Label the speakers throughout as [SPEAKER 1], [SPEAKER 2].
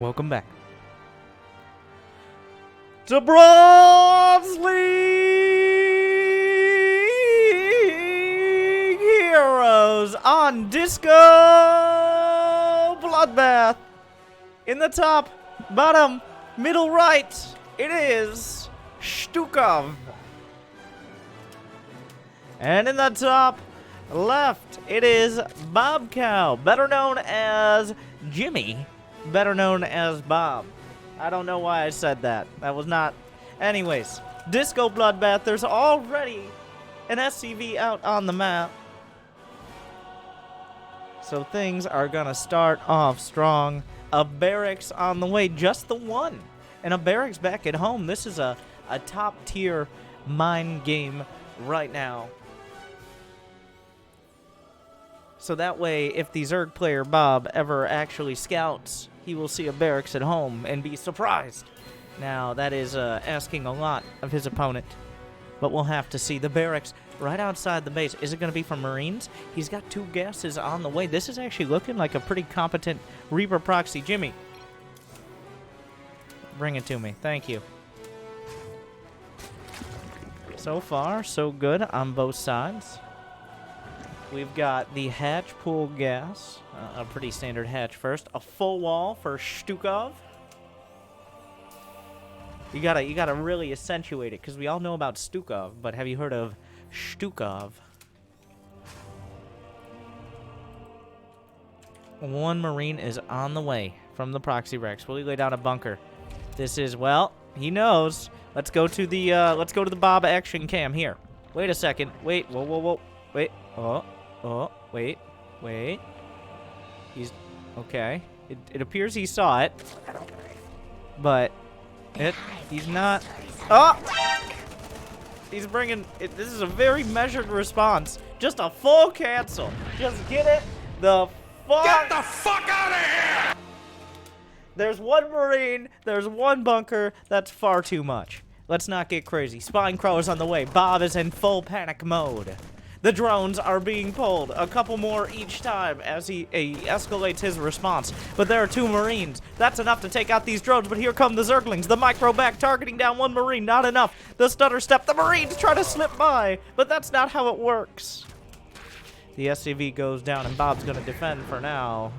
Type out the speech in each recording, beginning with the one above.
[SPEAKER 1] Welcome back to Bronze League Heroes on Disco Bloodbath. In the top, bottom, middle right, it is Shtukov. And in the top left, it is Bob Cow, better known as Jimmy, better known as Bob. I don't know why I said that. That was not... Anyways, Disco Bloodbath, there's already an SCV out on the map. So things are gonna start off strong. A barracks on the way, just the one. And a barracks back at home. This is a top-tier mine game right now. So that way, if the Zerg player Bob ever actually scouts, he will see a barracks at home and be surprised. Now, that is asking a lot of his opponent. But we'll have to see. The barracks right outside the base. Is it going to be for Marines? He's got 2 gases on the way. This is actually looking like a pretty competent Reaper proxy. Jimmy, bring it to me. Thank you. So far, so good on both sides. We've got the hatch pool gas, a pretty standard hatch first. A full wall for Shtukov. You gotta really accentuate it, because we all know about Shtukov, but have you heard of Shtukov? One Marine is on the way from the proxy Rex. Will he lay down a bunker? This is, well, he knows. Let's go to the Bob action cam here. Wait a second. Wait. Whoa. Wait. Wait. He's okay. It appears he saw it, but he's not. Oh! He's bringing it. This is a very measured response. Just a full cancel. Just get it the fuck.
[SPEAKER 2] Get the fuck out of here!
[SPEAKER 1] There's one Marine. There's one bunker. That's far too much. Let's not get crazy. Spine crawlers on the way. Bob is in full panic mode. The drones are being pulled, a couple more each time as he escalates his response. But there are 2 Marines. That's enough to take out these drones, but here come the Zerglings. The micro back targeting down 1 Marine, not enough. The stutter step, the Marines try to slip by, but that's not how it works. The SCV goes down and Bob's gonna defend for now.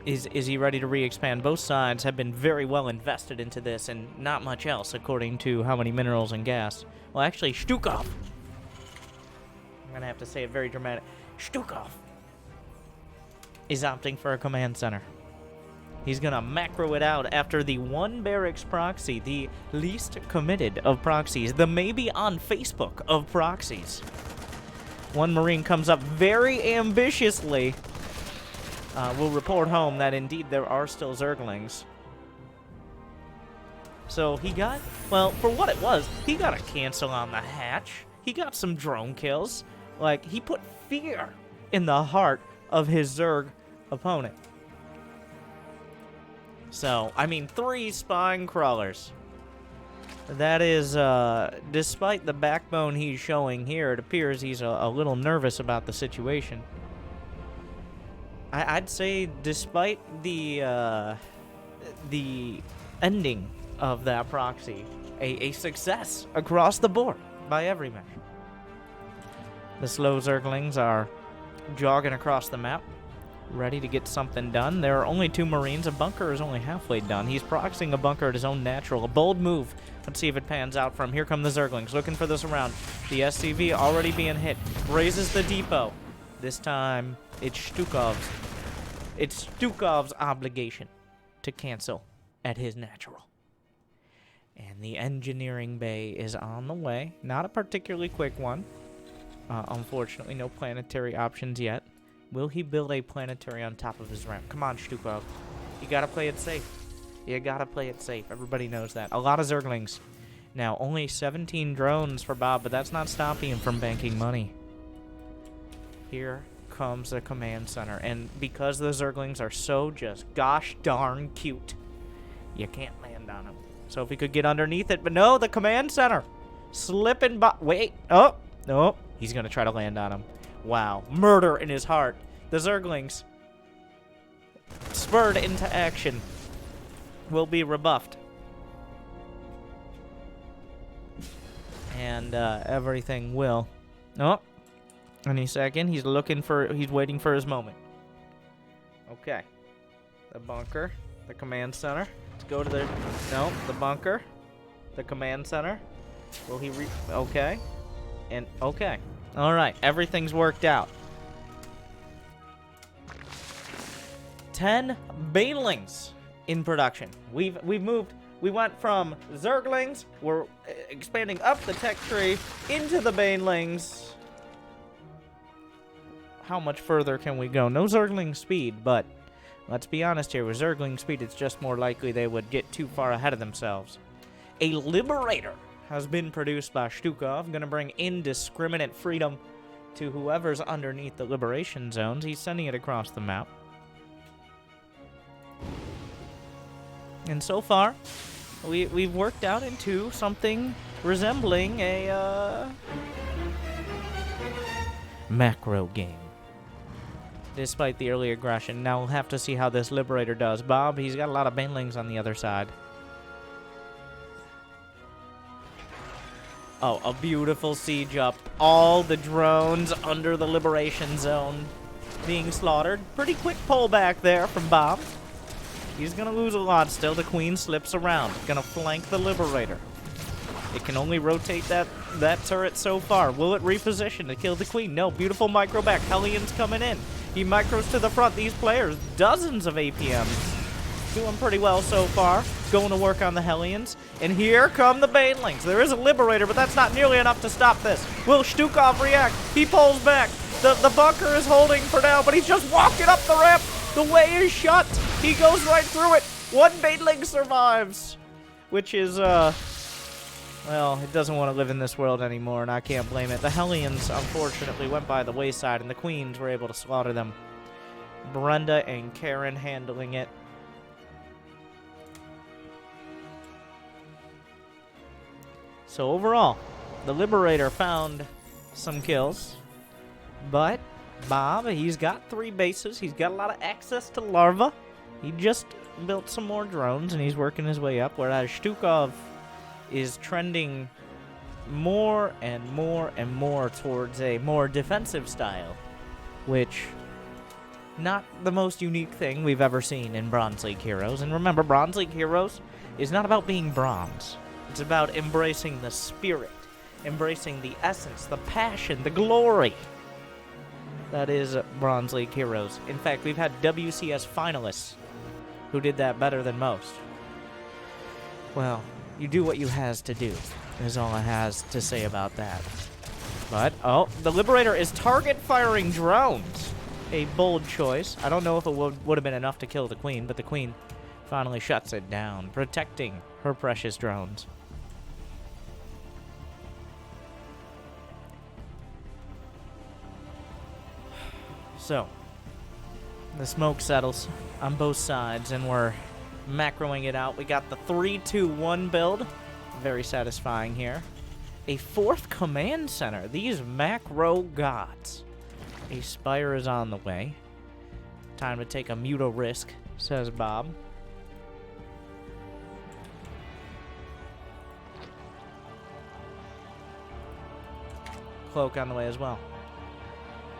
[SPEAKER 1] Is he ready to re-expand? Both sides have been very well invested into this, and not much else, according to how many minerals and gas. Well, actually, Shtukov. I'm going to have to say it very dramatic. Shtukov is opting for a command center. He's going to macro it out after the 1 barracks proxy, the least committed of proxies, the maybe on Facebook of proxies. 1 Marine comes up very ambitiously. We'll report home that indeed there are still Zerglings. So he got, well, for what it was, he got a cancel on the hatch. He got some drone kills. Like, he put fear in the heart of his Zerg opponent. So, I mean, 3 spine crawlers. That is, despite the backbone he's showing here, it appears he's a little nervous about the situation. I'd say, despite the ending of that proxy, a success across the board by every measure. The slow Zerglings are jogging across the map, ready to get something done. There are only 2 Marines. A bunker is only halfway done. He's proxying a bunker at his own natural. A bold move. Let's see if it pans out for him. Here come the Zerglings, looking for this around. The SCV already being hit. Raises the depot. This time, it's Shtukov's obligation to cancel at his natural. And the engineering bay is on the way. Not a particularly quick one. Unfortunately, no planetary options yet. Will he build a planetary on top of his ramp? Come on, Shtukov. You gotta play it safe. You gotta play it safe. Everybody knows that. A lot of Zerglings. Now, only 17 drones for Bob, but that's not stopping him from banking money. Here comes the command center, and because the Zerglings are so just gosh darn cute, you can't land on them. So if he could get underneath it, but no, the command center slipping by. Wait, oh, no, he's gonna try to land on him. Wow, murder in his heart. The Zerglings spurred into action will be rebuffed. And everything will. Oh, any second. He's waiting for his moment. Okay. The bunker. The command center. Let's go to the bunker. The command center. Will he okay. And okay. Alright, everything's worked out. 10 banelings in production. We've moved. We went from zerglings, we're expanding up the tech tree, into the banelings. How much further can we go? No zergling speed, but let's be honest here. With zergling speed, it's just more likely they would get too far ahead of themselves. A liberator has been produced by Shtukov, gonna bring indiscriminate freedom to whoever's underneath the liberation zones. He's sending it across the map. And so far, we've worked out into something resembling a macro game. Despite the early aggression, now we'll have to see how this liberator does. Bob, he's got a lot of banelings on the other side. Oh, a beautiful siege up. All the drones under the liberation zone being slaughtered. Pretty quick pullback there from Bob. He's gonna lose a lot still. The queen slips around. Gonna flank the liberator. It can only rotate that turret so far. Will it reposition to kill the queen? No. Beautiful micro back. Hellions coming in. He micros to the front. These players, dozens of APMs. Doing pretty well so far. Going to work on the Hellions. And here come the banelings. There is a liberator, but that's not nearly enough to stop this. Will Shtukov react? He pulls back. The bunker is holding for now, but he's just walking up the ramp. The way is shut. He goes right through it. One baneling survives. Which is, well, it doesn't want to live in this world anymore, and I can't blame it. The Hellions, unfortunately, went by the wayside, and the queens were able to slaughter them. Brenda and Karen handling it. So overall, the Liberator found some kills, but Bob, he's got 3 bases. He's got a lot of access to larva. He just built some more drones, and he's working his way up, whereas Shtukov is trending more and more and more towards a more defensive style, which, not the most unique thing we've ever seen in Bronze League Heroes. And remember, Bronze League Heroes is not about being bronze. It's about embracing the spirit, embracing the essence, the passion, the glory that is Bronze League Heroes. In fact, we've had WCS finalists who did that better than most. Well, you do what you has to do, is all I has to say about that. But, oh, the Liberator is target firing drones. A bold choice. I don't know if it would have been enough to kill the Queen, but the Queen finally shuts it down, protecting her precious drones. So, the smoke settles on both sides, and we're macroing it out. We got the 3-2-1 build. Very satisfying here. A 4th command center. These macro gods. A spire is on the way. Time to take a muto risk, says Bob. Cloak on the way as well.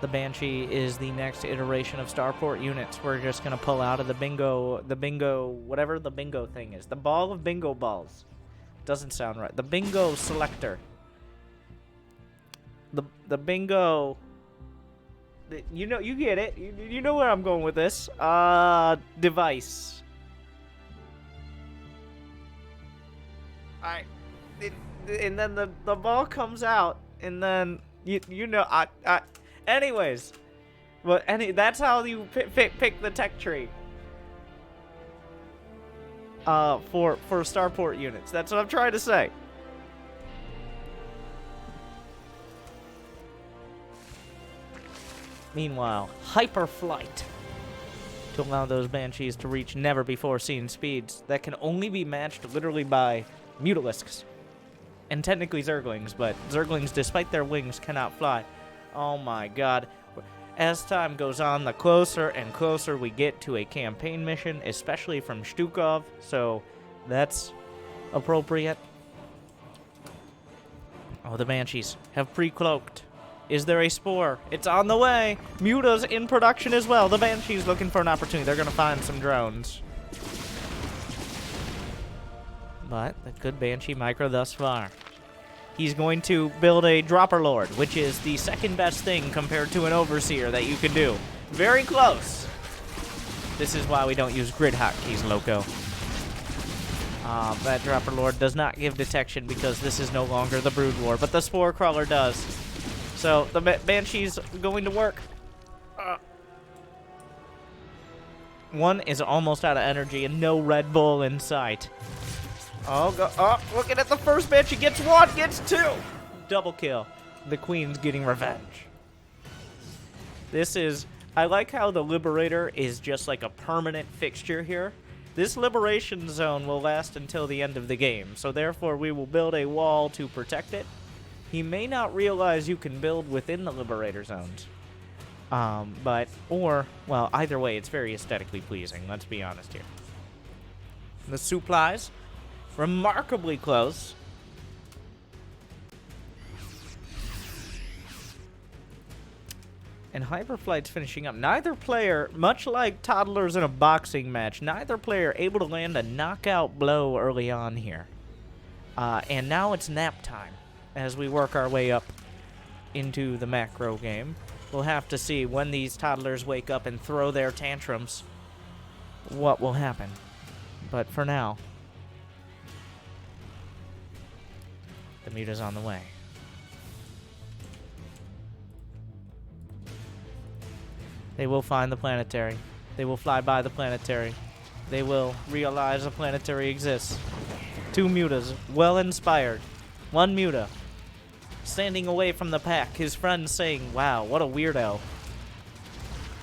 [SPEAKER 1] The Banshee is the next iteration of Starport units. We're just going to pull out of the bingo, whatever the bingo thing is. The ball of bingo balls. Doesn't sound right. The bingo selector. The bingo... You know, you get it. You know where I'm going with this. Device. And then the ball comes out, and then, you know, anyways, but that's how you pick the tech tree. For Starport units. That's what I'm trying to say. Meanwhile, hyperflight to allow those Banshees to reach never-before-seen speeds that can only be matched literally by Mutalisks. And technically Zerglings, but Zerglings, despite their wings, cannot fly. Oh my god. As time goes on, the closer and closer we get to a campaign mission, especially from Shtukov, so that's appropriate. Oh, the Banshees have pre-cloaked. Is there a spore? It's on the way. Muta's in production as well. The Banshees looking for an opportunity. They're going to find some drones. But the good Banshee micro thus far. He's going to build a Dropper Lord, which is the second best thing compared to an Overseer that you can do. Very close. This is why we don't use grid hotkeys, loco. That Dropper Lord does not give detection because this is no longer the Brood War, but the Spore Crawler does. So the Banshee's going to work. One is almost out of energy and no Red Bull in sight. Oh, looking at the first Banshee. Gets one, gets two. Double kill. The Queen's getting revenge. This is... I like how the Liberator is just like a permanent fixture here. This Liberation Zone will last until the end of the game, so therefore we will build a wall to protect it. He may not realize you can build within the Liberator Zones. Well, either way, it's very aesthetically pleasing, let's be honest here. The supplies, remarkably close. And Hyperflight's finishing up. Neither player, much like toddlers in a boxing match, neither player able to land a knockout blow early on here. And now it's nap time as we work our way up into the macro game. We'll have to see when these toddlers wake up and throw their tantrums what will happen. But for now, the Muta's on the way. They will find the planetary. They will fly by the planetary. They will realize a planetary exists. Two Mutas, well inspired. One Muta, standing away from the pack. His friends saying, wow, what a weirdo.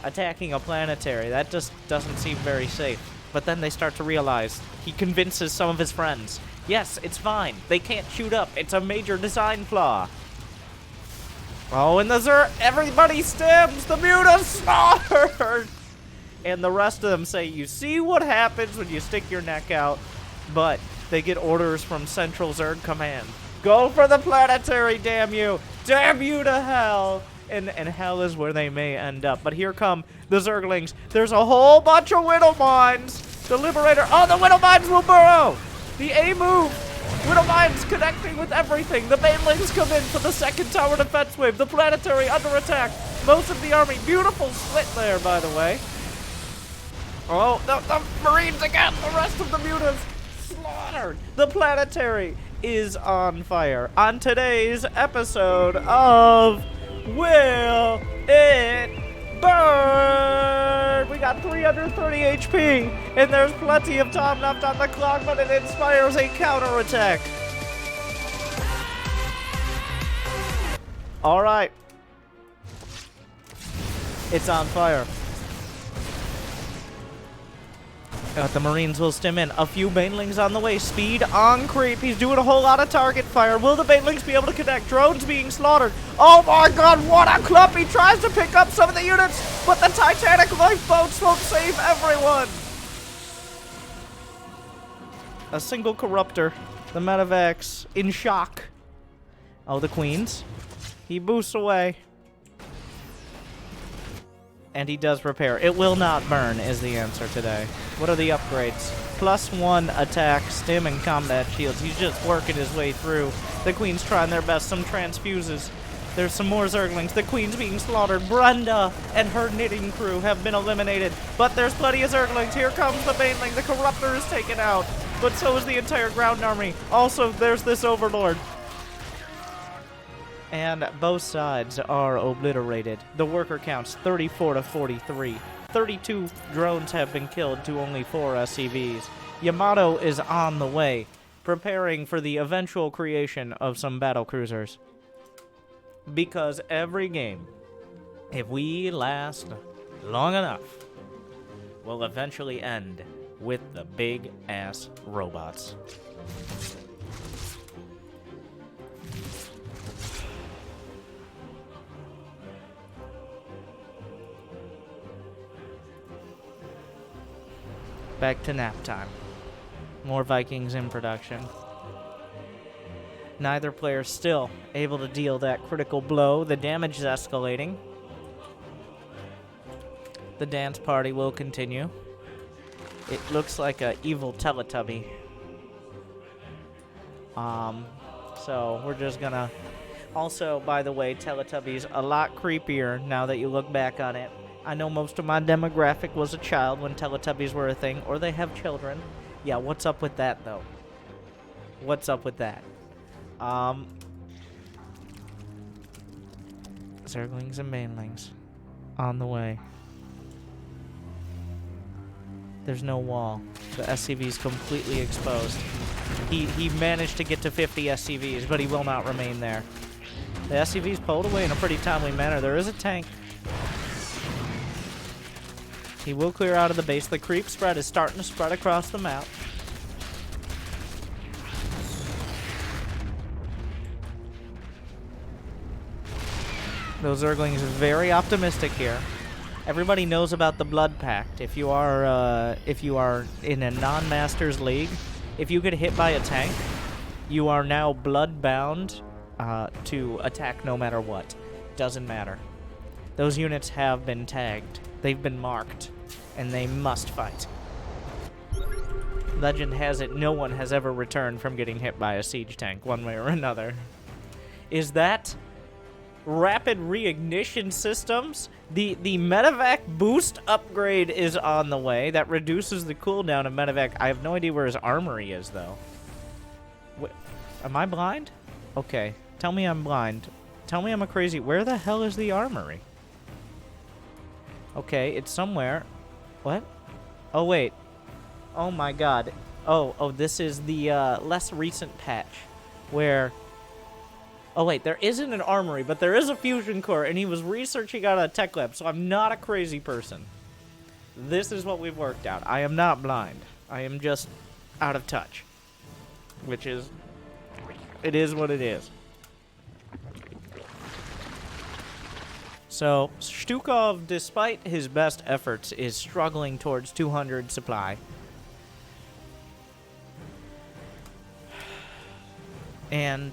[SPEAKER 1] Attacking a planetary, that just doesn't seem very safe. But then they start to realize, he convinces some of his friends, yes, it's fine. They can't shoot up. It's a major design flaw. Oh, and the Zerg, everybody stims! The Muta's slaughtered! And the rest of them say, you see what happens when you stick your neck out? But they get orders from Central Zerg Command. Go for the planetary, damn you! Damn you to hell! And hell is where they may end up. But here come the Zerglings. There's a whole bunch of Widow Mines! The Liberator, oh, the Widow Mines will burrow! The A move! Widow Mines connecting with everything. The Banelings come in for the second tower defense wave. The planetary under attack. Most of the army. Beautiful split there, by the way. Oh, the Marines again. The rest of the Mutas slaughtered. The planetary is on fire. On today's episode of Will It Burn? We got 330 HP, and there's plenty of time left on the clock, but it inspires a counterattack. All right. It's on fire. The Marines will stem in. A few Banelings on the way. Speed on creep. He's doing a whole lot of target fire. Will the Banelings be able to connect? Drones being slaughtered. Oh my god, what a clump! He tries to pick up some of the units, but the Titanic lifeboats won't save everyone. A single Corruptor. The Medivacs in shock. Oh, the Queens. He boosts away. And he does repair. It will not burn is the answer today. What are the upgrades? +1 attack, stim, and combat shields. He's just working his way through. The Queen's trying their best. Some transfuses. There's some more Zerglings. The Queen's being slaughtered. Brenda and her knitting crew have been eliminated. But there's plenty of Zerglings. Here comes the Baneling. The Corruptor is taken out. But so is the entire ground army. Also, there's this Overlord. And both sides are obliterated. The worker counts 34 to 43. 32 drones have been killed to only 4 SCVs. Yamato is on the way, preparing for the eventual creation of some battle cruisers. Because every game, if we last long enough, will eventually end with the big-ass robots. Back to nap time. More Vikings in production. Neither player still able to deal that critical blow. The damage is escalating. The dance party will continue. It looks like a evil Teletubby. So we're just gonna... Also, by the way, Teletubbies a lot creepier now that you look back on it. I know most of my demographic was a child when Teletubbies were a thing, or they have children. Yeah, what's up with that, though? What's up with that? Zerglings and Banelings on the way. There's no wall. The SCV's completely exposed. He managed to get to 50 SCVs, but he will not remain there. The SCV's pulled away in a pretty timely manner. There is a tank. He will clear out of the base. The creep spread is starting to spread across the map. Those Zerglings are very optimistic here. Everybody knows about the Blood Pact. If you are in a non-Masters league, if you get hit by a tank, you are now blood-bound to attack no matter what. Doesn't matter. Those units have been tagged. They've been marked, and they must fight. Legend has it no one has ever returned from getting hit by a siege tank, one way or another. Is that rapid reignition systems? The medevac boost upgrade is on the way. That reduces the cooldown of medevac. I have no idea where his armory is, though. Am I blind? Okay. Tell me I'm blind. Tell me I'm a crazy... Where the hell is the armory? Okay, it's somewhere. What? Oh, wait. Oh, my God. Oh, this is the less recent patch where... Oh, wait, there isn't an armory, but there is a fusion core, and he was researching out of a tech lab, so I'm not a crazy person. This is what we've worked out. I am not blind. I am just out of touch. Which is... It is what it is. So, Shtukov, despite his best efforts, is struggling towards 200 supply. And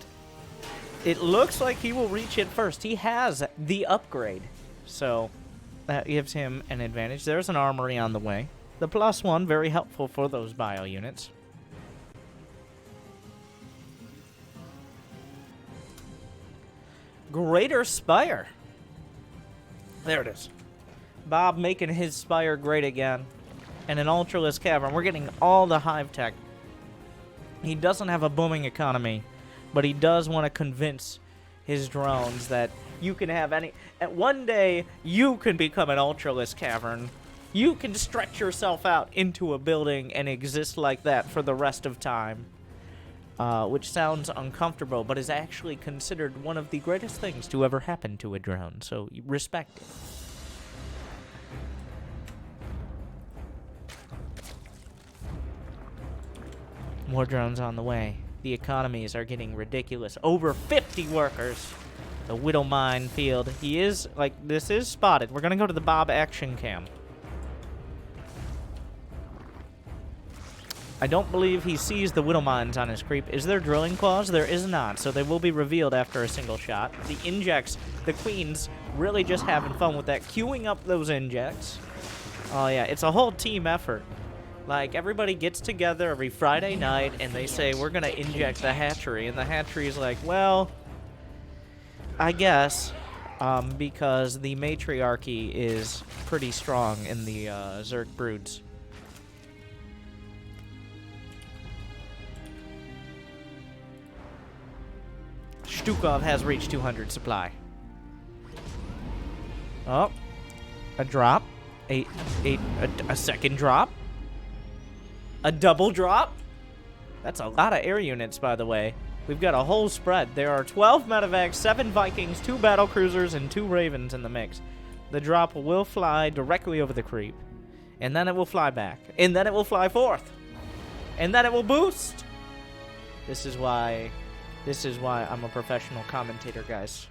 [SPEAKER 1] it looks like he will reach it first. He has the upgrade. So, that gives him an advantage. There's an armory on the way. The +1, very helpful for those bio units. Greater Spire. There it is. Bob making his Spire great again. And an Ultraless Cavern. We're getting all the hive tech. He doesn't have a booming economy, but he does want to convince his drones that you can have any... One day, you can become an Ultraless Cavern. You can stretch yourself out into a building and exist like that for the rest of time. Which sounds uncomfortable, but is actually considered one of the greatest things to ever happen to a drone, so respect it. More drones on the way. The economies are getting ridiculous. Over 50 workers. The Widow Mine field. He is, this is spotted. We're gonna go to the Bob action cam. I don't believe he sees the Widow Mines on his creep. Is there drilling claws? There is not, so they will be revealed after a single shot. The injects, the queens, really just having fun with that, queuing up those injects. Oh yeah, it's a whole team effort. Like, everybody gets together every Friday night, and they say, we're gonna inject the hatchery, and the hatchery's like, well, I guess, because the matriarchy is pretty strong in the Zerg broods. Shtukov has reached 200 supply. Oh, a drop, a second drop, a double drop. That's a lot of air units, by the way. We've got a whole spread. There are 12 medevacs, 7 Vikings, 2 battlecruisers, and 2 Ravens in the mix. The drop will fly directly over the creep, and then it will fly back, and then it will fly forth, and then it will boost. This is why I'm a professional commentator, guys.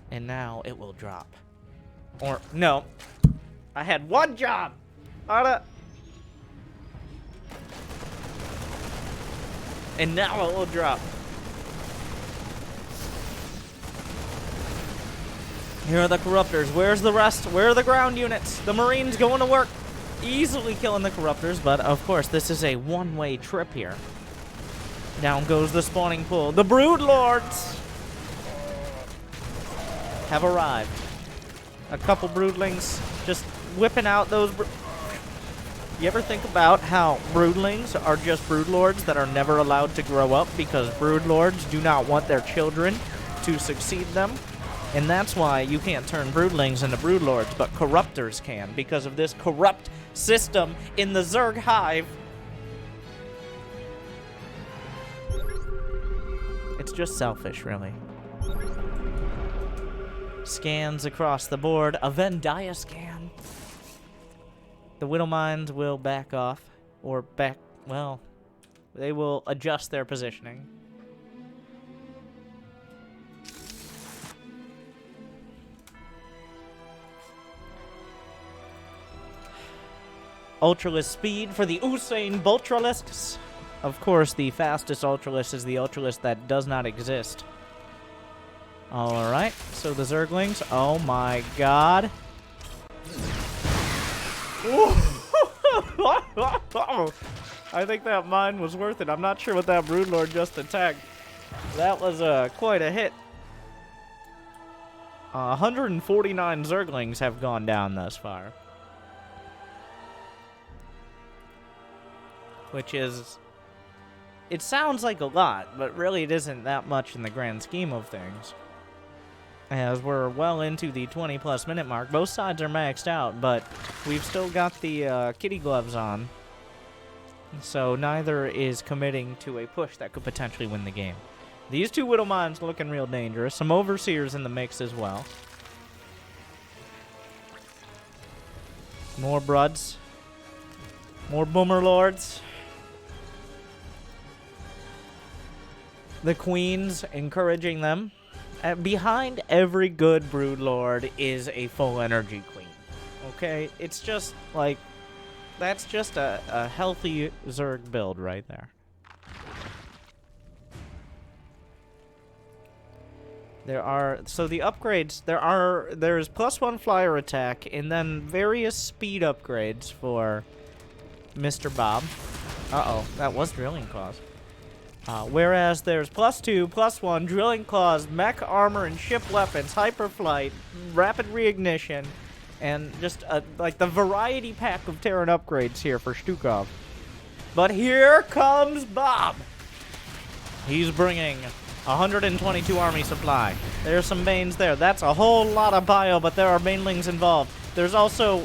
[SPEAKER 1] And now it will drop. Or, no. I had one job. And now it will drop. Here are the Corruptors. Where's the rest? Where are the ground units? The Marines going to work. Easily killing the Corruptors, but of course this is a one-way trip here. Down goes the spawning pool. The Brood Lords have arrived. A couple broodlings just whipping out those. You ever think about how broodlings are just broodlords that are never allowed to grow up because broodlords do not want their children to succeed them? And that's why you can't turn broodlings into broodlords, but corruptors can because of this corrupt system in the Zerg hive. It's just selfish, really. Scans across the board. A Venn diagram scan. The Widow Mines will back off. Or back... Well, they will adjust their positioning. Ultralist speed for the Usain Boltralists. Of course, the fastest Ultralist is the Ultralist that does not exist. Alright, so the Zerglings. Oh my god. I think that mine was worth it. I'm not sure what that Broodlord just attacked. That was quite a hit. 149 Zerglings have gone down thus far. Which is... It sounds like a lot, but really it isn't that much in the grand scheme of things. As we're well into the 20-plus minute mark. Both sides are maxed out, but we've still got the kitty gloves on. So neither is committing to a push that could potentially win the game. These two Widow Mines looking real dangerous. Some Overseers in the mix as well. More Bruds. More Boomer Lords. The Queens encouraging them. Behind every good Broodlord is a full energy Queen. Okay? It's just, like, that's just a healthy Zerg build right there. There are, so the upgrades, there's +1 flyer attack, and then various speed upgrades for Mr. Bob. Uh-oh, that was Drilling Claws. Whereas there's +2, +1, Drilling Claws, mech armor and ship weapons, hyperflight, rapid reignition, and just like the variety pack of Terran upgrades here for Shtukov. But here comes Bob. He's bringing 122 army supply. There's some Banes there. That's a whole lot of bio, but there are Banelings involved. There's also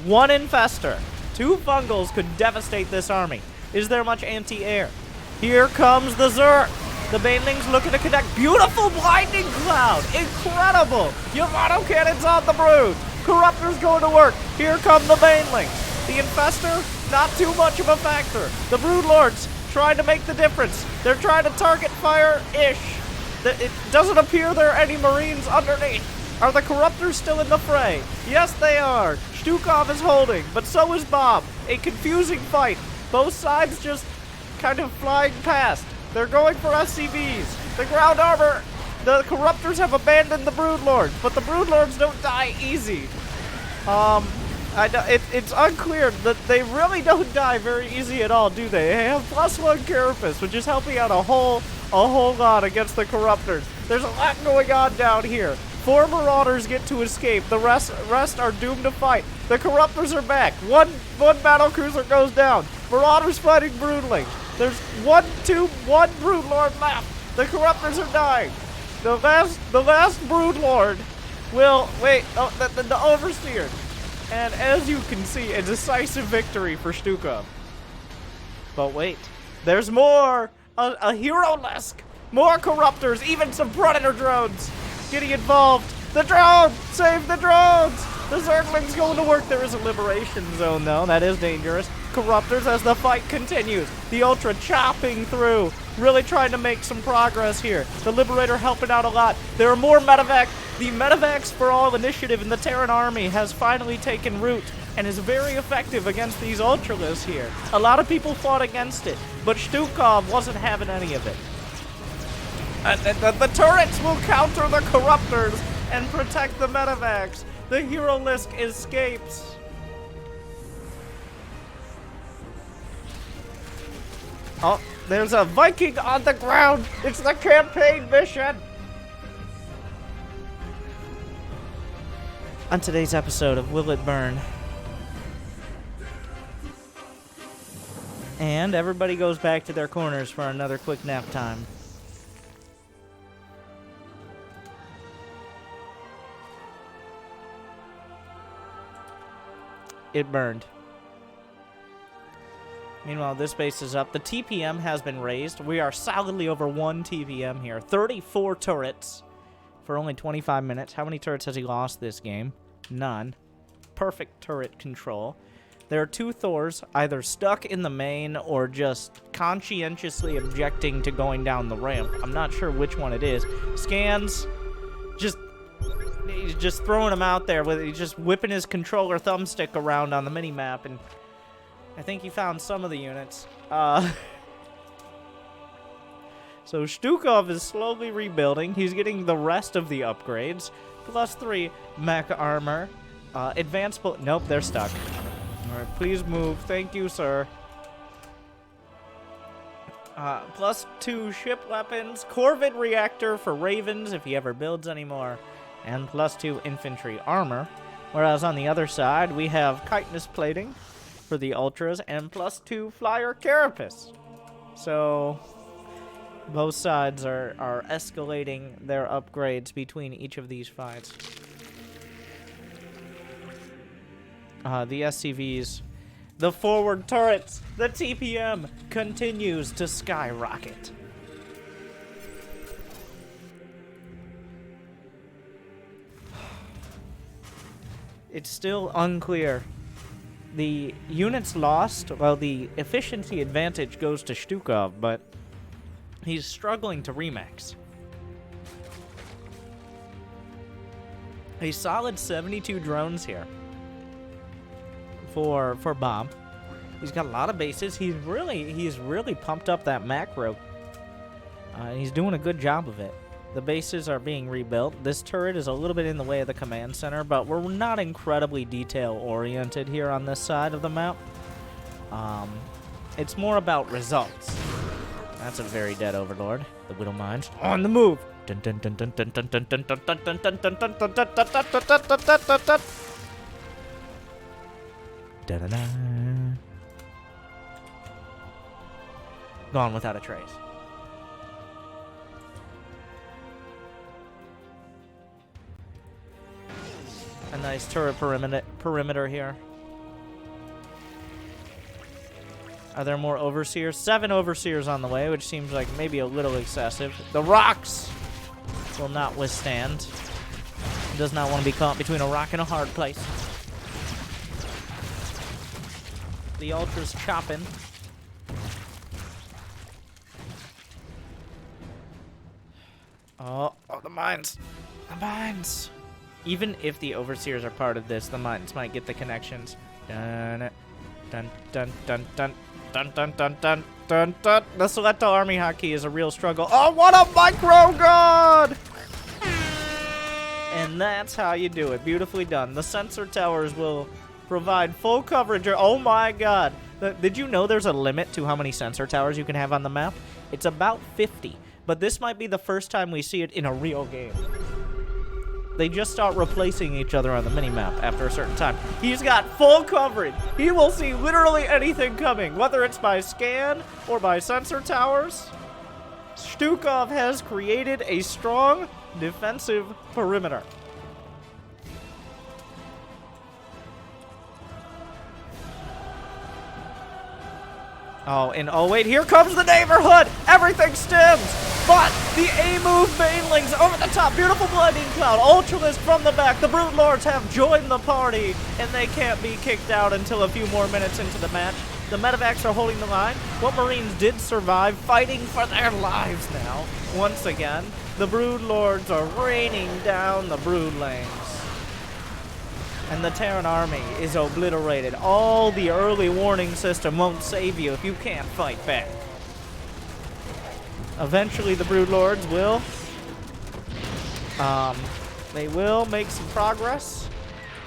[SPEAKER 1] 1 Infestor. 2 Fungals could devastate this army. Is there much anti-air? Here comes the Zerg. The Banelings looking to connect. Beautiful blinding cloud. Incredible. Yamato cannons on the Brood. Corruptors going to work. Here come the Banelings. The Infestor, not too much of a factor. The Brood Lords trying to make the difference. They're trying to target fire-ish. It doesn't appear there are any Marines underneath. Are the Corruptors still in the fray? Yes, they are. Shtukov is holding, but so is Bob. A confusing fight. Both sides just kind of flying past. They're going for SCVs. The ground armor, the Corruptors have abandoned the Broodlords, but the Broodlords don't die easy. It's unclear that they really don't die very easy at all, do they? They have +1 Carapace, which is helping out a whole lot against the Corruptors. There's a lot going on down here. 4 Marauders get to escape. The rest are doomed to fight. The Corruptors are back. One battlecruiser goes down. Marauders fighting Broodlings. There's one Broodlord left. The Corruptors are dying. The last Broodlord will wait. Oh, the Overseer. And as you can see, a decisive victory for Shtukov. But wait, there's more. A hero-esque. More Corruptors, even some Predator drones getting involved. The drones! Save the drones! The Zerglings going to work. There is a liberation zone, though. That is dangerous. Corruptors as the fight continues. The Ultra chopping through really trying to make some progress here. The Liberator helping out a lot. There are more medevac. The medevacs for all initiative in the Terran army has finally taken root and is very effective against these Ultralists here. A lot of people fought against it, but Shtukov wasn't having any of it. The turrets will counter the Corruptors and protect the medevacs. The Hero Lisk escapes. Oh, there's a Viking on the ground. It's the campaign mission. On today's episode of Will It Burn? And everybody goes back to their corners for another quick nap time. It burned. Meanwhile, this base is up. The TPM has been raised. We are solidly over 1 TPM here. 34 turrets for only 25 minutes. How many turrets has he lost this game? None. Perfect turret control. There are 2 Thors either stuck in the main or just conscientiously objecting to going down the ramp. I'm not sure which one it is. Scans, he's just throwing them out there. He's just whipping his controller thumbstick around on the mini-map, and I think he found some of the units. So Shtukov is slowly rebuilding. He's getting the rest of the upgrades. +3 mech armor. Advanced nope, they're stuck. Alright, please move. Thank you, sir. +2 ship weapons. Corvid reactor for Ravens if he ever builds anymore. And +2 infantry armor. Whereas on the other side, we have chitinous plating for the Ultras and +2 flyer carapace. So both sides are escalating their upgrades between each of these fights. The SCVs, the forward turrets, the TPM continues to skyrocket. It's still unclear. The units lost, well, the efficiency advantage goes to Shtukov, but he's struggling to remax. A solid 72 drones here for Bob. He's got a lot of bases. He's really pumped up that macro. He's doing a good job of it. The bases are being rebuilt. This turret is a little bit in the way of the command center, but we're not incredibly detail-oriented here on this side of the map. It's more about results. That's a very dead Overlord. The Widow Mines on the move. Dun dun dun dun dun dun dun dun dun dun dun dun dun dun dun dun dun dun dun. Da-da-da. Gone without a trace. A nice turret perimeter here. Are there more Overseers? 7 Overseers on the way, which seems like maybe a little excessive. The rocks will not withstand. Does not want to be caught between a rock and a hard place. The Ultra's chopping. Oh, the mines. The mines. Even if the Overseers are part of this, the mines might get the connections. Dun dun dun dun dun dun dun dun dun dun dun. The Selecto Army hotkey is a real struggle. Oh, what a micro god! And that's how you do it. Beautifully done. The sensor towers will provide full coverage. Oh my god. Did you know there's a limit to how many sensor towers you can have on the map? It's about 50. But this might be the first time we see it in a real game. They just start replacing each other on the minimap after a certain time. He's got full coverage. He will see literally anything coming, whether it's by scan or by sensor towers. Shtukov has created a strong defensive perimeter. Oh, and oh wait, here comes the neighborhood! Everything stems! But the A-move banelings over the top, beautiful blinding cloud, Ultralisk from the back, the Brute Lords have joined the party, and they can't be kicked out until a few more minutes into the match. The medevacs are holding the line. What Marines did survive, fighting for their lives now. Once again, the Brood Lords are raining down the Brood lanes. And the Terran army is obliterated. All the early warning system won't save you if you can't fight back. Eventually, the Brood Lords will... they will make some progress.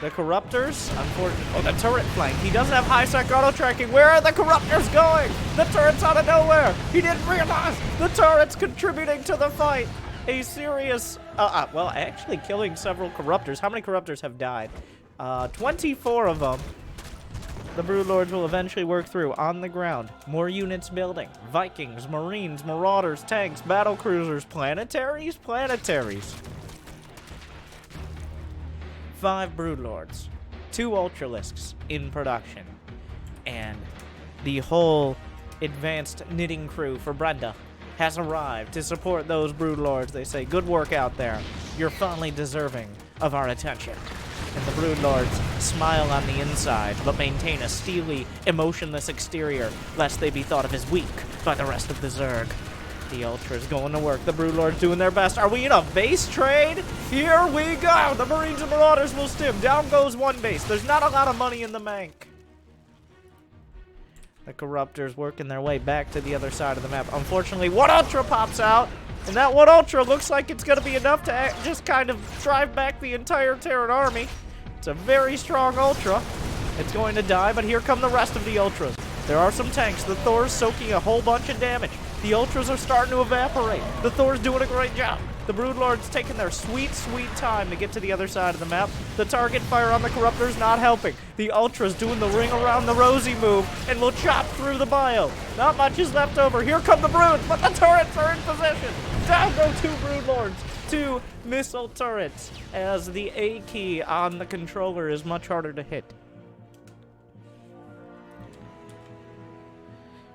[SPEAKER 1] The Corruptors, unfortunately... Oh, the turret flank. He doesn't have high-sec auto-tracking. Where are the Corruptors going? The turret's out of nowhere. He didn't realize the turret's contributing to the fight. A serious... well, actually killing several Corruptors. How many Corruptors have died? 24 of them. The Brood Lords will eventually work through on the ground. More units building. Vikings, Marines, Marauders, tanks, battle cruisers, planetaries. 5 Brood Lords, 2 Ultralisks in production, and the whole advanced knitting crew for Brenda has arrived to support those Brood Lords. They say, good work out there. You're finally deserving of our attention. And the Brood Lords smile on the inside, but maintain a steely, emotionless exterior, lest they be thought of as weak by the rest of the Zerg. The Ultras going to work. The Brood Lords doing their best. Are we in a base trade? Here we go. The Marines and Marauders will stim. Down goes one base. There's not a lot of money in the bank. The Corruptors working their way back to the other side of the map. Unfortunately, one Ultra pops out. And that one Ultra looks like it's going to be enough to just kind of drive back the entire Terran army. It's a very strong Ultra. It's going to die, but here come the rest of the Ultras. There are some tanks. The Thor's soaking a whole bunch of damage. The Ultras are starting to evaporate. The Thor's doing a great job. The Brood Lords taking their sweet, sweet time to get to the other side of the map. The target fire on the Corruptors not helping. The Ultras doing the ring around the rosy move and will chop through the bio. Not much is left over. Here come the Broods, but the turrets are in position. Down go 2 Brood Lords. 2 missile turrets, as the A key on the controller is much harder to hit.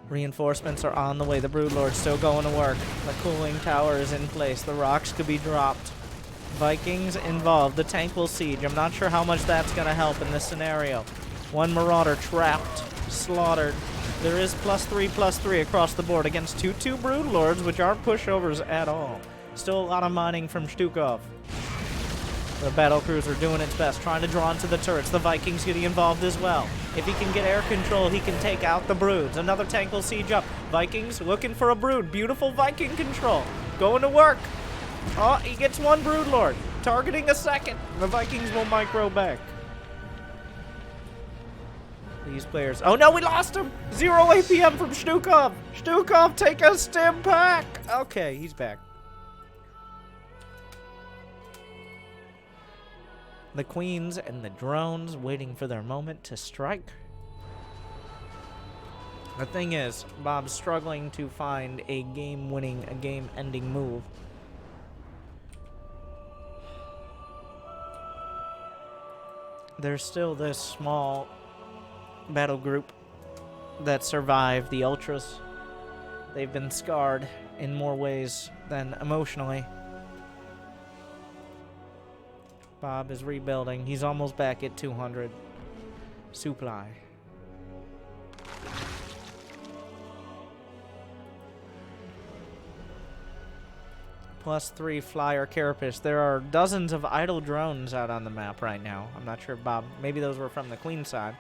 [SPEAKER 1] Reinforcements are on the way. The Brood Lord's still going to work. The cooling tower is in place. The rocks could be dropped. Vikings involved. The tank will siege. I'm not sure how much that's going to help in this scenario. 1 Marauder trapped, slaughtered. There is +3/+3 across the board against 2 Brood Lords, which aren't pushovers at all. Still a lot of mining from Shtukov. The battlecruiser doing its best, trying to draw into the turrets. The Vikings getting involved as well. If he can get air control, he can take out the Broods. Another tank will siege up. Vikings looking for a Brood. Beautiful Viking control. Going to work. Oh, he gets 1 Brood Lord. Targeting a second. The Vikings will micro back. These players... Oh no, we lost him! 0 APM from Shtukov. Shtukov, take a stim pack. Okay, he's back. The Queens and the drones waiting for their moment to strike. The thing is, Bob's struggling to find a game-winning, a game-ending move. There's still this small battle group that survived the Ultras. They've been scarred in more ways than emotionally. Bob is rebuilding. He's almost back at 200 supply. +3 flyer carapace. There are dozens of idle drones out on the map right now. I'm not sure, Bob. Maybe those were from the Queen side.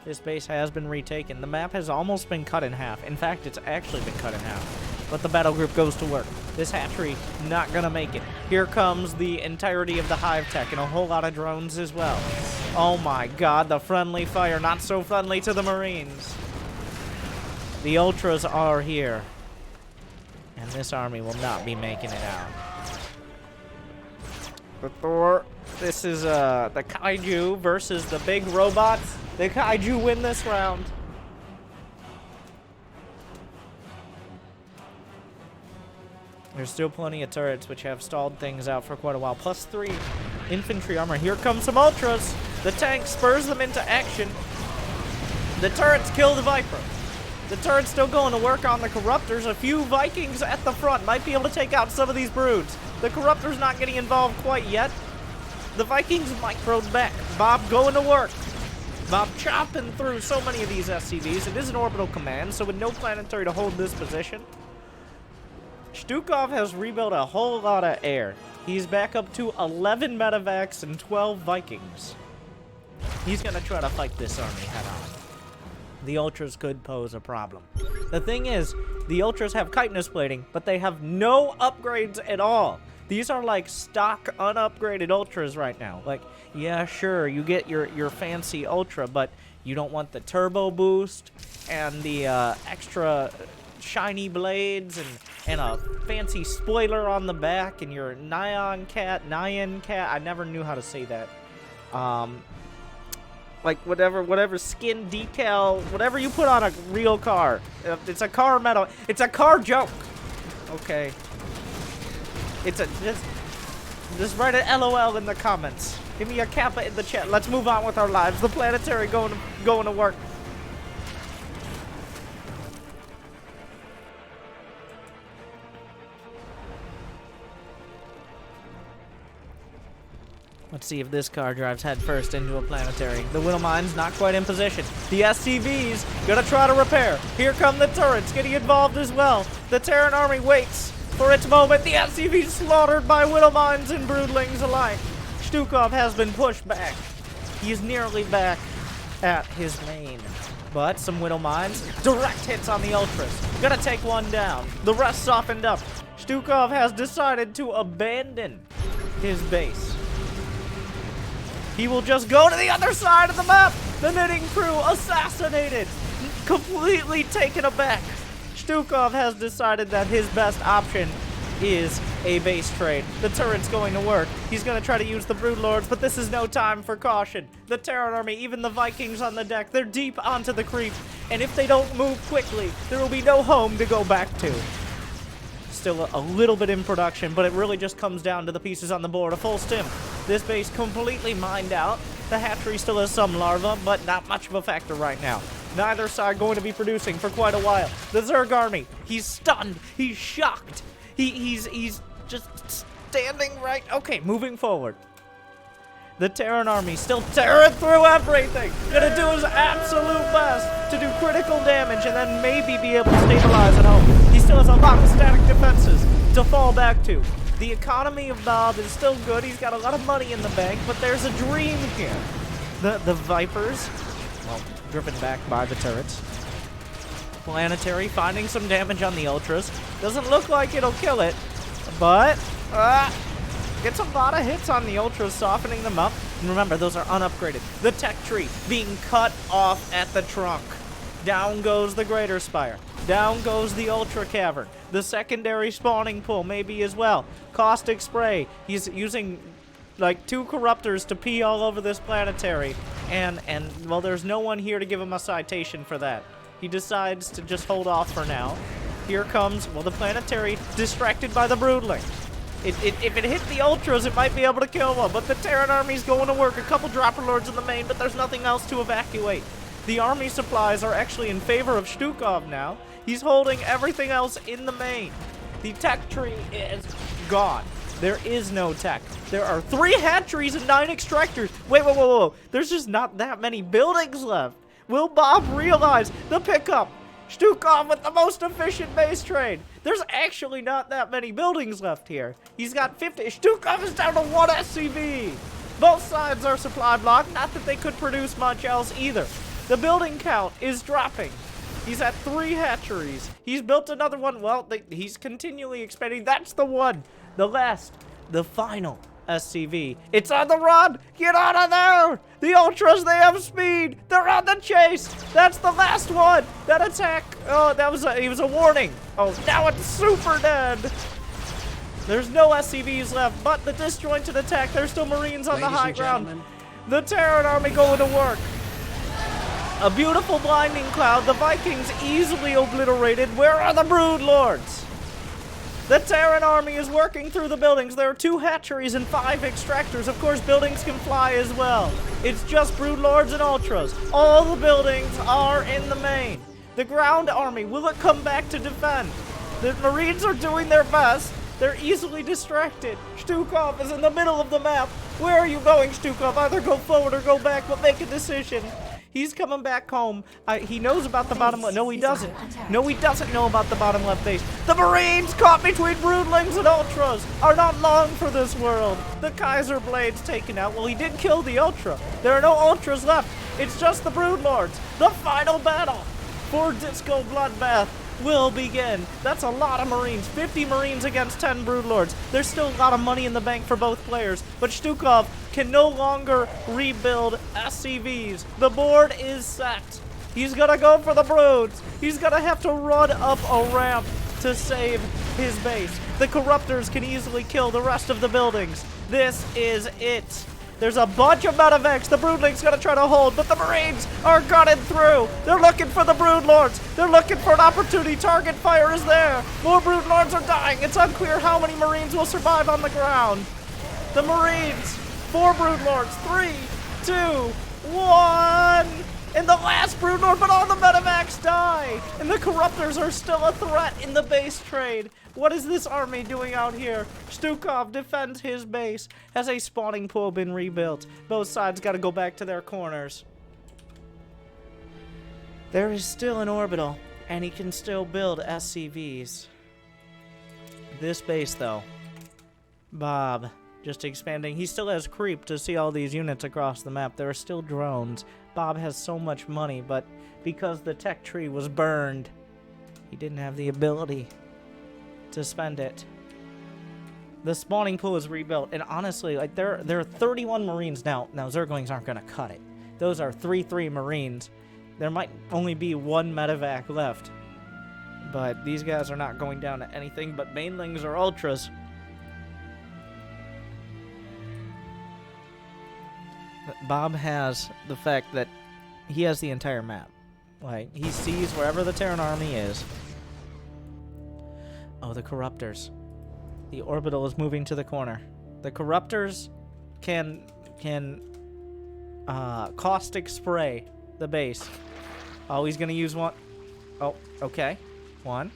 [SPEAKER 1] This base has been retaken. The map has almost been cut in half. In fact, it's actually been cut in half. But the battle group goes to work. This hatchery not gonna make it. Here comes the entirety of the hive tech and a whole lot of drones as well. Oh my god, the friendly fire, not so friendly to the Marines. The Ultras are here. And this army will not be making it out. The Thor, this is the Kaiju versus the big robots. The Kaiju win this round. There's still plenty of turrets which have stalled things out for quite a while. +3 infantry armor. Here come some Ultras. The tank spurs them into action. The turrets kill the Viper. The turret's still going to work on the Corruptors. A few Vikings at the front might be able to take out some of these Broods. The Corruptor's not getting involved quite yet. The Vikings microed back. Bob going to work. Bob chopping through so many of these SCVs. It is an orbital command, so with no planetary to hold this position, Shtukov has rebuilt a whole lot of air. He's back up to 11 medevacs and 12 Vikings. He's gonna try to fight this army head on. The Ultras could pose a problem. The thing is, the Ultras have chitinous plating, but they have no upgrades at all. These are like stock unupgraded Ultras right now. Like, yeah, sure, you get your fancy Ultra, but you don't want the turbo boost and the extra shiny blades and a fancy spoiler on the back and your Nyan cat. I never knew how to say that. Like whatever skin decal, whatever you put on a real car. It's a car metal. It's a car joke. Okay. It's a just write an LOL in the comments. Give me a kappa in the chat. Let's move on with our lives. The planetary going to work. Let's see if this car drives headfirst into a planetary. The Widowmine's not quite in position. The SCV's gonna try to repair. Here come the turrets getting involved as well. The Terran army waits for its moment. The SCV's slaughtered by Widowmines and Broodlings alike. Shtukov has been pushed back. He is nearly back at his main. But some Widowmines, direct hits on the Ultras. Gonna take one down. The rest softened up. Shtukov has decided to abandon his base. He will just go to the other side of the map. The knitting crew assassinated. Completely taken aback. Shtukov has decided that his best option is a base trade. The turret's going to work. He's going to try to use the Broodlords, but this is no time for caution. The Terran army, even the Vikings on the deck, they're deep onto the creep. And if they don't move quickly, there will be no home to go back to. Still a little bit in production, but it really just comes down to the pieces on the board. A full stim. This base completely mined out. The hatchery still has some larvae, but not much of a factor right now. Neither side going to be producing for quite a while. The Zerg army, he's stunned. He's shocked. He's just standing right. Okay, moving forward. The Terran army still tearing through everything. Gonna do his absolute best to do critical damage and then maybe be able to stabilize at home. He still has a lot of static defenses to fall back to. The economy of Bob is still good. He's got a lot of money in the bank, but there's a dream here. The Vipers, well, driven back by the turrets. Planetary finding some damage on the Ultras. Doesn't look like it'll kill it, but gets a lot of hits on the Ultras, softening them up. And remember, those are unupgraded. The tech tree being cut off at the trunk. Down goes the Greater Spire. Down goes the Ultra Cavern. The secondary spawning pool maybe as well. Caustic spray. He's using like 2 corruptors to pee all over this planetary. And well, there's no one here to give him a citation for that. He decides to just hold off for now. Here comes, well, the planetary distracted by the Broodling. If it hit the Ultras, it might be able to kill them, but the Terran army's going to work. A couple Dropper Lords in the main, but there's nothing else to evacuate. The army supplies are actually in favor of Shtukov now. He's holding everything else in the main. The tech tree is gone. There is no tech. There are 3 hatcheries and 9 extractors. Wait, whoa. There's just not that many buildings left. Will Bob realize the pickup? Shtukov with the most efficient base trade. There's actually not that many buildings left here. He's got 50. Shtukov is down to 1 SCV. Both sides are supply blocked. Not that they could produce much else either. The building count is dropping. He's at 3 hatcheries. He's built another one. Well, he's continually expanding. That's the one. The last. The final SCV. It's on the run. Get out of there. The Ultras, they have speed. They're on the chase. That's the last one. That attack. Oh, he was a warning. Oh, now it's super dead. There's no SCVs left, but the disjointed attack. There's still Marines on the high ground. The Terran army going to work. A beautiful blinding cloud. The Vikings easily obliterated. Where are the Broodlords? The Terran army is working through the buildings. There are 2 hatcheries and 5 extractors. Of course, buildings can fly as well. It's just Broodlords and Ultras. All the buildings are in the main. The ground army, will it come back to defend? The Marines are doing their best. They're easily distracted. Shtukov is in the middle of the map. Where are you going, Shtukov? Either go forward or go back, but make a decision. He's coming back home. He knows about the bottom left. No, he doesn't. No, he doesn't know about the bottom left base. The Marines caught between broodlings and ultras are not long for this world. The Kaiser Blade's taken out. Well, he did kill the ultra. There are no ultras left. It's just the broodlords. The final battle for Disco Bloodbath will begin. That's a lot of Marines. 50 Marines against 10 Broodlords. There's still a lot of money in the bank for both players, but Shtukov can no longer rebuild SCVs. The board is set. He's gonna go for the broods. He's gonna have to run up a ramp to save his base. The corruptors can easily kill the rest of the buildings. This is it. There's a bunch of medevacs the Broodling's gonna try to hold, but the Marines are gunning through. They're looking for the Broodlords. They're looking for an opportunity. Target fire is there. More Broodlords are dying. It's unclear how many Marines will survive on the ground. The Marines, 4 Broodlords, 3, 2, 1. And the last Broodlord, but all the medevacs die. And the corruptors are still a threat in the base trade. What is this army doing out here? Shtukov defends his base. Has a spawning pool been rebuilt? Both sides got to go back to their corners. There is still an orbital, and he can still build SCVs. This base, though. Bob, just expanding. He still has creep to see all these units across the map. There are still drones. Bob has so much money, but because the tech tree was burned, he didn't have the ability to spend it. The spawning pool is rebuilt, and honestly, like there are 31 Marines now. Now Zerglings aren't gonna cut it. Those are 3 Marines. There might only be 1 medevac left, but these guys are not going down to anything but banelings or ultras. Bob has the fact that he has the entire map. Like, he sees wherever the Terran army is. Oh, the corruptors. The orbital is moving to the corner. The corruptors can caustic spray the base. Oh, he's gonna use one. Oh, okay. 1.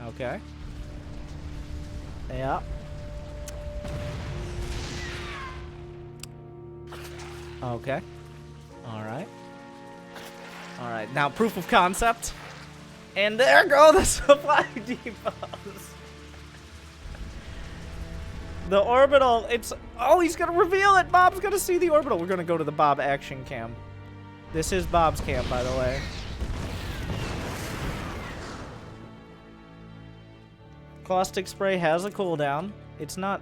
[SPEAKER 1] Okay. Yeah. Okay. Alright. Alright, now proof of concept. And there go the supply depots. The orbital, it's... Oh, he's gonna reveal it! Bob's gonna see the orbital. We're gonna go to the Bob action cam. This is Bob's cam, by the way. Caustic spray has a cooldown. It's not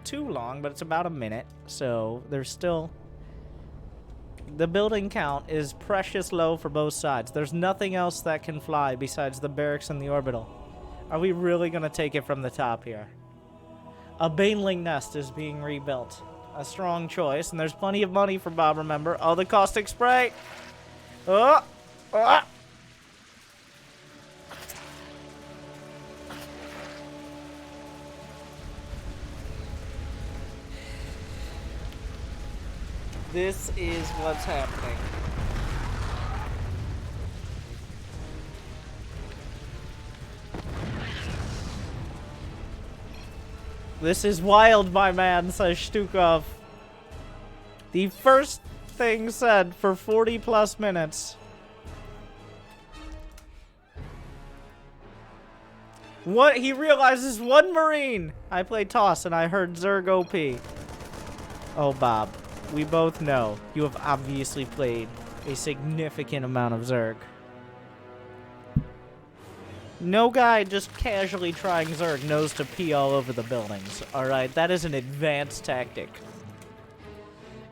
[SPEAKER 1] too long, but it's about a minute. So, there's still... The building count is precious low for both sides. There's nothing else that can fly besides the barracks and the orbital. Are we really going to take it from the top here? A baneling nest is being rebuilt. A strong choice, and there's plenty of money for Bob, remember. Oh, the caustic spray! Oh! Oh! This is what's happening. This is wild, my man, says Shtukov. The first thing said for 40 plus minutes. What? He realizes 1 Marine. I played toss and I heard Zerg OP. Oh, Bob. We both know you have obviously played a significant amount of Zerg. No guy just casually trying Zerg knows to pee all over the buildings, alright? That is an advanced tactic.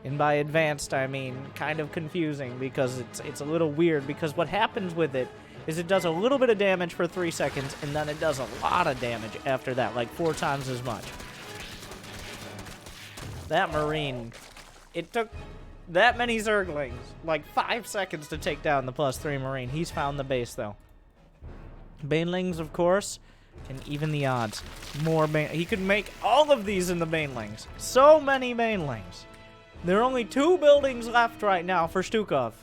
[SPEAKER 1] And by advanced, I mean kind of confusing because it's a little weird because what happens with it is it does a little bit of damage for 3 seconds and then it does a lot of damage after that, like 4 times as much. That Marine... It took that many Zerglings, like 5 seconds to take down the +3 Marine. He's found the base, though. Banelings, of course, can even the odds. He could make all of these in the Banelings. So many Banelings. There are only 2 buildings left right now for Shtukov,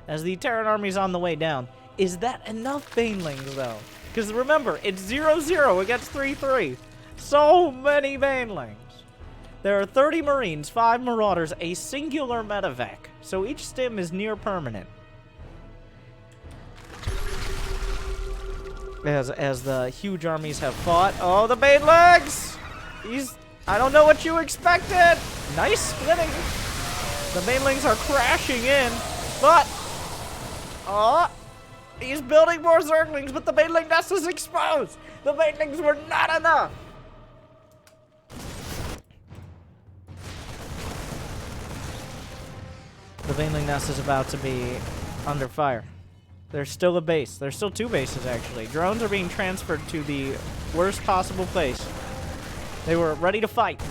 [SPEAKER 1] as the Terran army's on the way down. Is that enough Banelings, though? Because remember, it's 0-0 against 3-3. So many Banelings. There are 30 Marines, 5 Marauders, a singular medevac. So each stim is near permanent. As the huge armies have fought. Oh, the Banelings! I don't know what you expected. Nice splitting. The Banelings are crashing in, but he's building more Zerglings, but the Baneling nest is exposed. The Banelings were not enough. The Baneling nest is about to be under fire. There's still a base. There's still 2 bases, actually. Drones are being transferred to the worst possible place. They were ready to fight.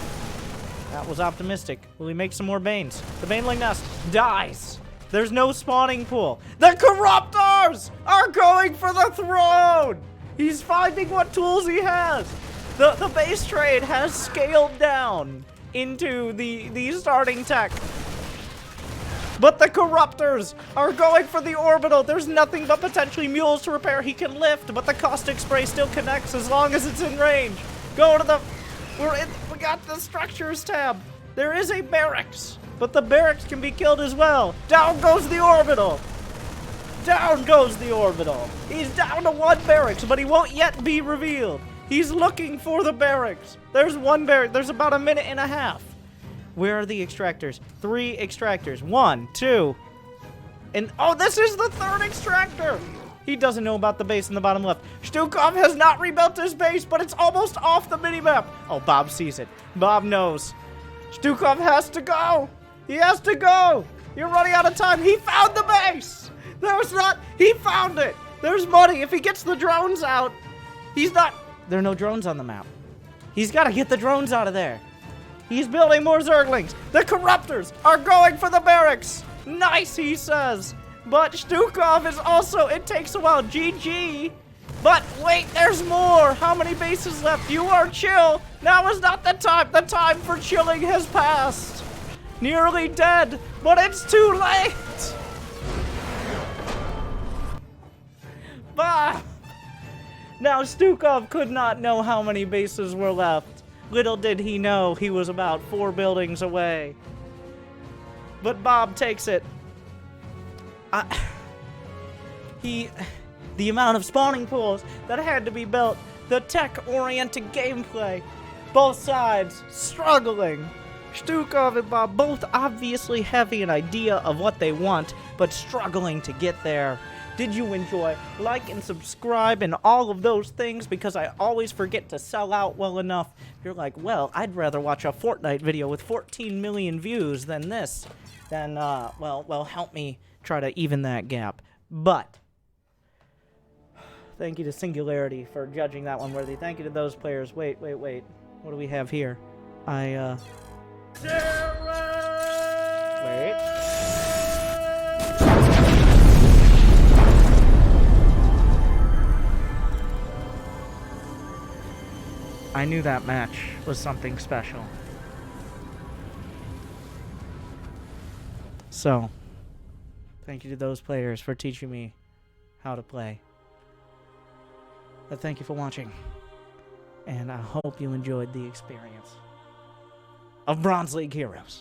[SPEAKER 1] That was optimistic. Will he make some more Banes? The Baneling nest dies. There's no spawning pool. The Corruptors are going for the throne. He's finding what tools he has. The base trade has scaled down into the starting tech. But the Corruptors are going for the orbital. There's nothing but potentially mules to repair. He can lift, but the caustic spray still connects as long as it's in range. Go to the... We got the structures tab. There is a barracks, but the barracks can be killed as well. Down goes the orbital. Down goes the orbital. He's down to 1 barracks, but he won't yet be revealed. He's looking for the barracks. There's 1 barrack. There's about a minute and a half. Where are the extractors? 3 extractors. 1, 2. And, oh, this is the 3rd extractor. He doesn't know about the base in the bottom left. Shtukov has not rebuilt his base, but it's almost off the minimap. Oh, Bob sees it. Bob knows. Shtukov has to go. He has to go. You're running out of time. He found the base. He found it. There's money. If he gets the drones out, there are no drones on the map. He's got to get the drones out of there. He's building more Zerglings. The Corruptors are going for the barracks. Nice, he says. But Shtukov is also, it takes a while. GG. But wait, there's more. How many bases left? You are chill. Now is not the time. The time for chilling has passed. Nearly dead, but it's too late. Bah. Now Shtukov could not know how many bases were left. Little did he know he was about 4 buildings away. But Bob takes it. The amount of spawning pools that had to be built, the tech-oriented gameplay, both sides struggling. Shtukov and Bob both obviously having an idea of what they want, but struggling to get there. Did you enjoy? Like and subscribe and all of those things, because I always forget to sell out well enough. You're like, well, I'd rather watch a Fortnite video with 14 million views than this. Then, well, help me try to even that gap. But thank you to Singularity for judging that one worthy. Thank you to those players. Wait. What do we have here? Wait. I knew that match was something special. So, thank you to those players for teaching me how to play. But thank you for watching. And I hope you enjoyed the experience of Bronze League Heroes.